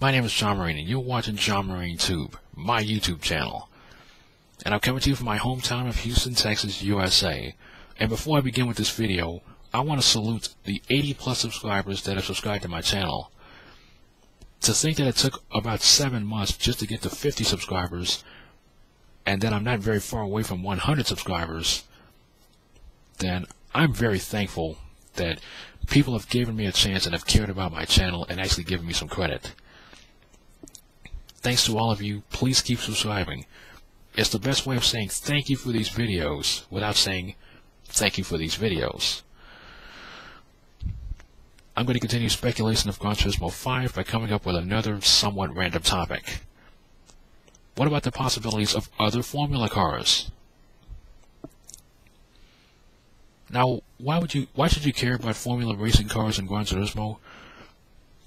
My name is John Marine, and you're watching John Marine Tube, my YouTube channel. And I'm coming to you from my hometown of Houston, Texas, USA. And before I begin with this video, I want to salute the 80+ subscribers that have subscribed to my channel. To think that it took about 7 months just to get to 50 subscribers, and that I'm not very far away from 100 subscribers, then I'm very thankful that people have given me a chance and have cared about my channel and actually given me some credit. Thanks to all of you. Please keep subscribing. It's the best way of saying thank you for these videos without saying thank you for these videos. I'm going to continue speculation of Gran Turismo 5 by coming up with another somewhat random topic. What about the possibilities of other Formula cars? Now, why should you care about Formula racing cars in Gran Turismo?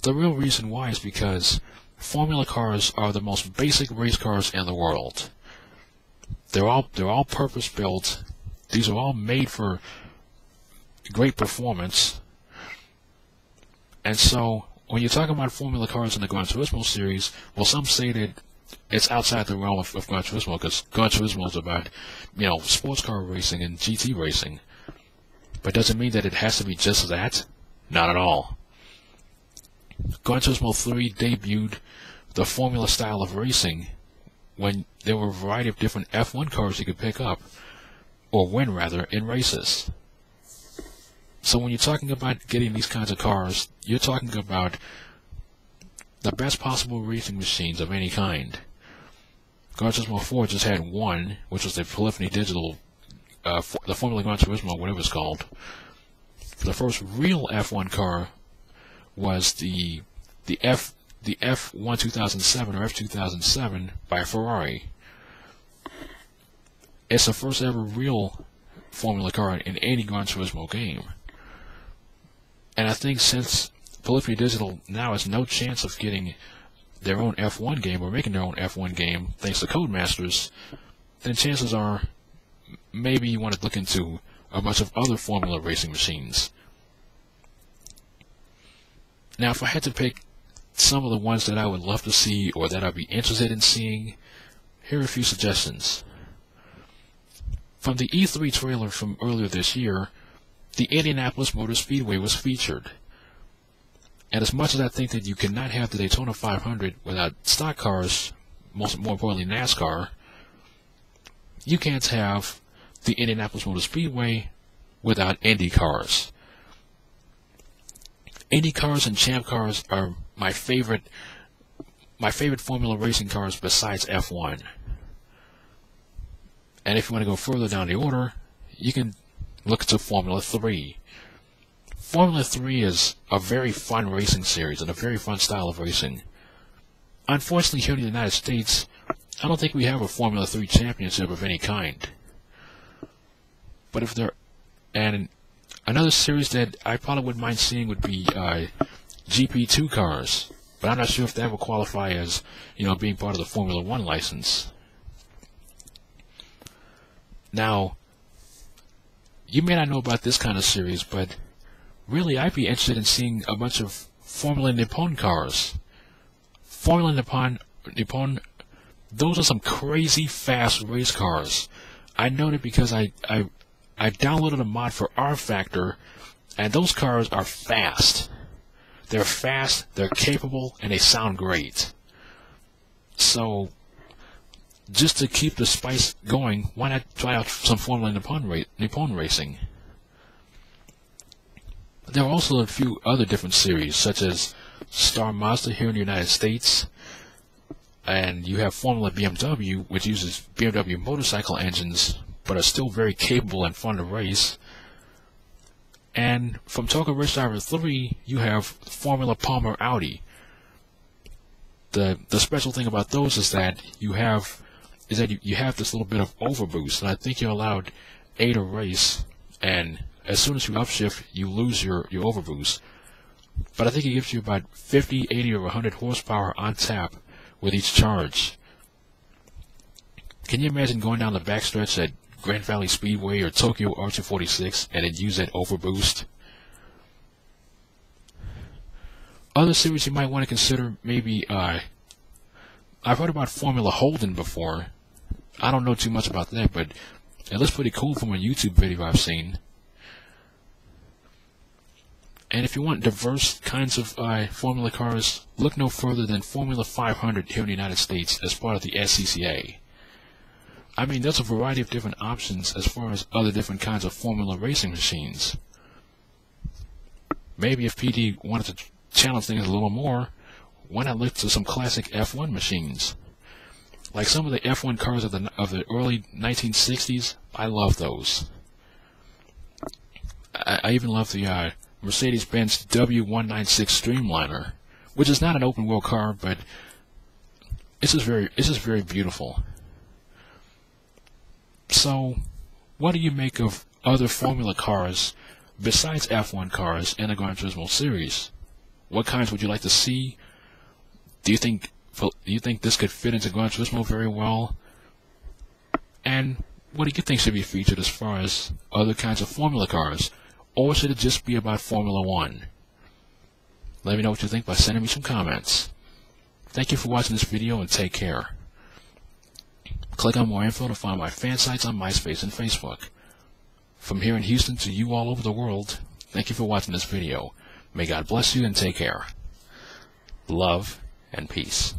The real reason why is because Formula cars are the most basic race cars in the world. They're all purpose-built. These are all made for great performance. And so, when you're talking about Formula cars in the Gran Turismo series, well, some say that it's outside the realm of Gran Turismo, because Gran Turismo is about, sports car racing and GT racing. But does it mean that it has to be just that? Not at all. Gran Turismo 3 debuted the Formula style of racing when there were a variety of different F1 cars you could pick up, or win rather, in races. So when you're talking about getting these kinds of cars, you're talking about the best possible racing machines of any kind. Gran Turismo 4 just had one, which was the Polyphony Digital, the Formula Gran Turismo, whatever it's called. The first real F1 car was the F1 2007 or F2007 by Ferrari. It's the first ever real Formula car in any Gran Turismo game. And I think since Polyphony Digital now has no chance of getting their own F1 game or making their own F1 game thanks to Codemasters, then chances are maybe you want to look into a bunch of other Formula racing machines. Now, if I had to pick some of the ones that I would love to see or that I'd be interested in seeing, here are a few suggestions. From the E3 trailer from earlier this year, the Indianapolis Motor Speedway was featured. And as much as I think that you cannot have the Daytona 500 without stock cars, more importantly NASCAR, you can't have the Indianapolis Motor Speedway without Indy cars. Indy cars and Champ cars are my favorite Formula racing cars besides F1. And if you want to go further down the order, you can look to Formula 3. Formula 3 is a very fun racing series and a very fun style of racing. Unfortunately, here in the United States, I don't think we have a Formula 3 championship of any kind. But if there, and another series that I probably wouldn't mind seeing would be GP2 cars, but I'm not sure if that would qualify as, being part of the Formula 1 license. Now, you may not know about this kind of series, but really I'd be interested in seeing a bunch of Formula Nippon cars. Formula Nippon, those are some crazy fast race cars. I know that because I downloaded a mod for R Factor, and those cars are fast. They're fast, they're capable, and they sound great. So, just to keep the spice going, why not try out some Formula Nippon racing? There are also a few other different series, such as Star Mazda here in the United States, and you have Formula BMW, which uses BMW motorcycle engines, but are still very capable and fun to race. And from Tokyo Race Driver 3, you have Formula Palmer Audi. The special thing about those is that you have this little bit of overboost, and I think you're allowed 8 a race, and as soon as you upshift, you lose your overboost. But I think it gives you about 50, 80, or 100 horsepower on tap with each charge. Can you imagine going down the backstretch at Grand Valley Speedway or Tokyo R246 and then use that overboost? Other series you might want to consider, maybe, I've heard about Formula Holden before. I don't know too much about that, but it looks pretty cool from a YouTube video I've seen. And if you want diverse kinds of Formula cars, look no further than Formula 500 here in the United States as part of the SCCA. I mean, there's a variety of different options as far as other different kinds of Formula racing machines. Maybe if PD wanted to challenge things a little more, why not look to some classic F1 machines? Like some of the F1 cars of the early 1960s, I love those. I even love the Mercedes-Benz W196 Streamliner, which is not an open-wheel car, but it's just very beautiful. So, what do you make of other Formula cars besides F1 cars in the Gran Turismo series? What kinds would you like to see? Do you think this could fit into Gran Turismo very well? And what do you think should be featured as far as other kinds of Formula cars? Or should it just be about Formula 1? Let me know what you think by sending me some comments. Thank you for watching this video and take care. Click on more info to find my fan sites on MySpace and Facebook. From here in Houston to you all over the world, thank you for watching this video. May God bless you and take care. Love and peace.